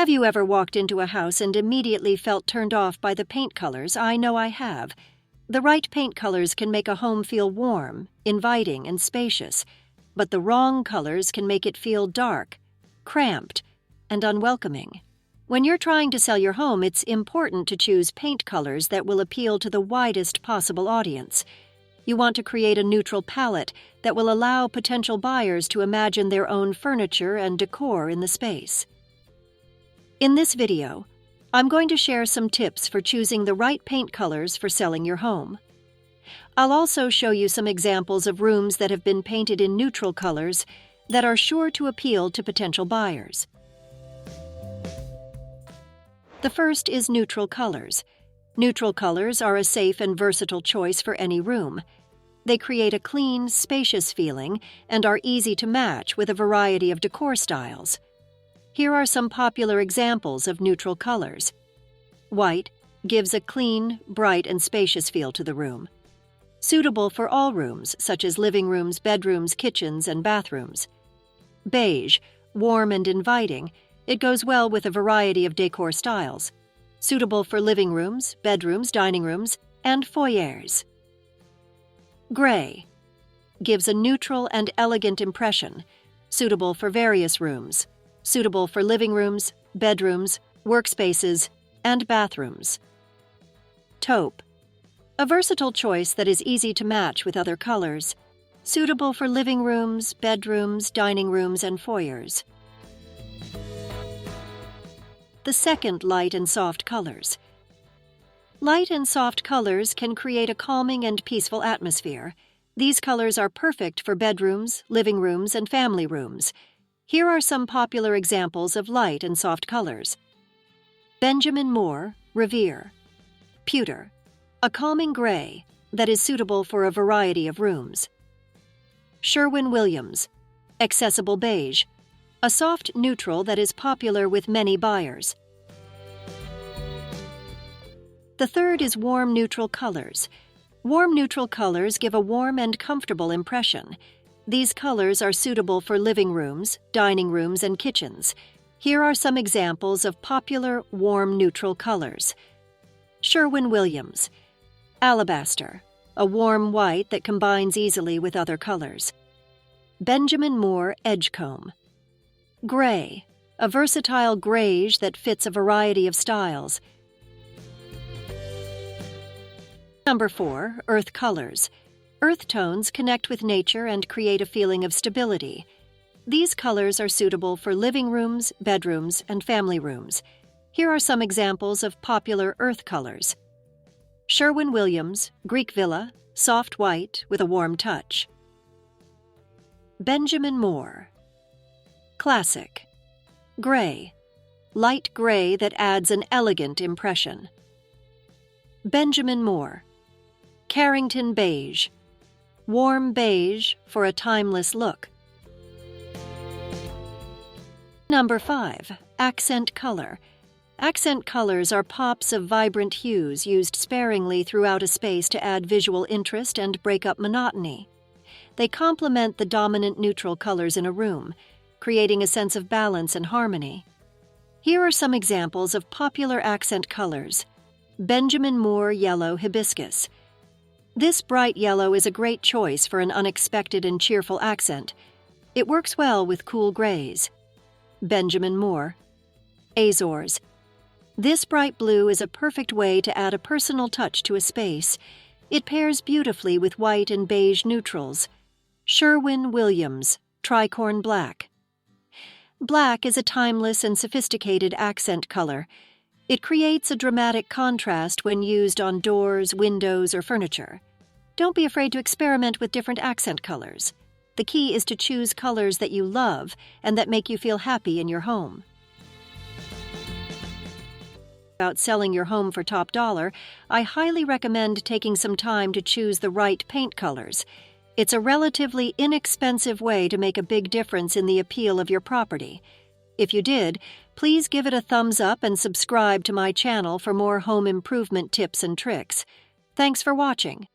Have you ever walked into a house and immediately felt turned off by the paint colors? I know I have. The right paint colors can make a home feel warm, inviting, and spacious, but the wrong colors can make it feel dark, cramped, and unwelcoming. When you're trying to sell your home, it's important to choose paint colors that will appeal to the widest possible audience. You want to create a neutral palette that will allow potential buyers to imagine their own furniture and decor in the space. In this video, I'm going to share some tips for choosing the right paint colors for selling your home. I'll also show you some examples of rooms that have been painted in neutral colors that are sure to appeal to potential buyers. The first is neutral colors. Neutral colors are a safe and versatile choice for any room. They create a clean, spacious feeling and are easy to match with a variety of decor styles. Here are some popular examples of neutral colors. White gives a clean, bright, and spacious feel to the room. Suitable for all rooms, such as living rooms, bedrooms, kitchens, and bathrooms. Beige, warm and inviting, it goes well with a variety of decor styles. Suitable for living rooms, bedrooms, dining rooms, and foyers. Gray gives a neutral and elegant impression, suitable for various rooms. Suitable for living rooms, bedrooms, workspaces, and bathrooms. Taupe, a versatile choice that is easy to match with other colors, suitable for living rooms, bedrooms, dining rooms, and foyers. The second, light and soft colors. Light and soft colors can create a calming and peaceful atmosphere. These colors are perfect for bedrooms, living rooms, and family rooms. Here are some popular examples of light and soft colors. Benjamin Moore, Revere. Pewter, a calming gray that is suitable for a variety of rooms. Sherwin-Williams, accessible beige, a soft neutral that is popular with many buyers. The third is warm neutral colors. Warm neutral colors give a warm and comfortable impression. These colors are suitable for living rooms, dining rooms, and kitchens. Here are some examples of popular warm neutral colors. Sherwin-Williams, alabaster, a warm white that combines easily with other colors. Benjamin Moore, edgecomb. Gray, a versatile grayish that fits a variety of styles. Number 4, earth colors. Earth tones connect with nature and create a feeling of stability. These colors are suitable for living rooms, bedrooms, and family rooms. Here are some examples of popular earth colors. Sherwin-Williams, Greek villa, soft white with a warm touch. Benjamin Moore, classic. Gray, light gray that adds an elegant impression. Benjamin Moore, Carrington beige, warm beige for a timeless look. Number 5, accent color. Accent colors are pops of vibrant hues used sparingly throughout a space to add visual interest and break up monotony. They complement the dominant neutral colors in a room, creating a sense of balance and harmony. Here are some examples of popular accent colors. Benjamin Moore yellow hibiscus. This bright yellow is a great choice for an unexpected and cheerful accent. It works well with cool grays. Benjamin Moore, Azores. This bright blue is a perfect way to add a personal touch to a space. It pairs beautifully with white and beige neutrals. Sherwin-Williams, tricorn black. Black is a timeless and sophisticated accent color. It creates a dramatic contrast when used on doors, windows, or furniture. Don't be afraid to experiment with different accent colors. The key is to choose colors that you love and that make you feel happy in your home. About selling your home for top dollar, I highly recommend taking some time to choose the right paint colors. It's a relatively inexpensive way to make a big difference in the appeal of your property. If you did, please give it a thumbs up and subscribe to my channel for more home improvement tips and tricks. Thanks for watching.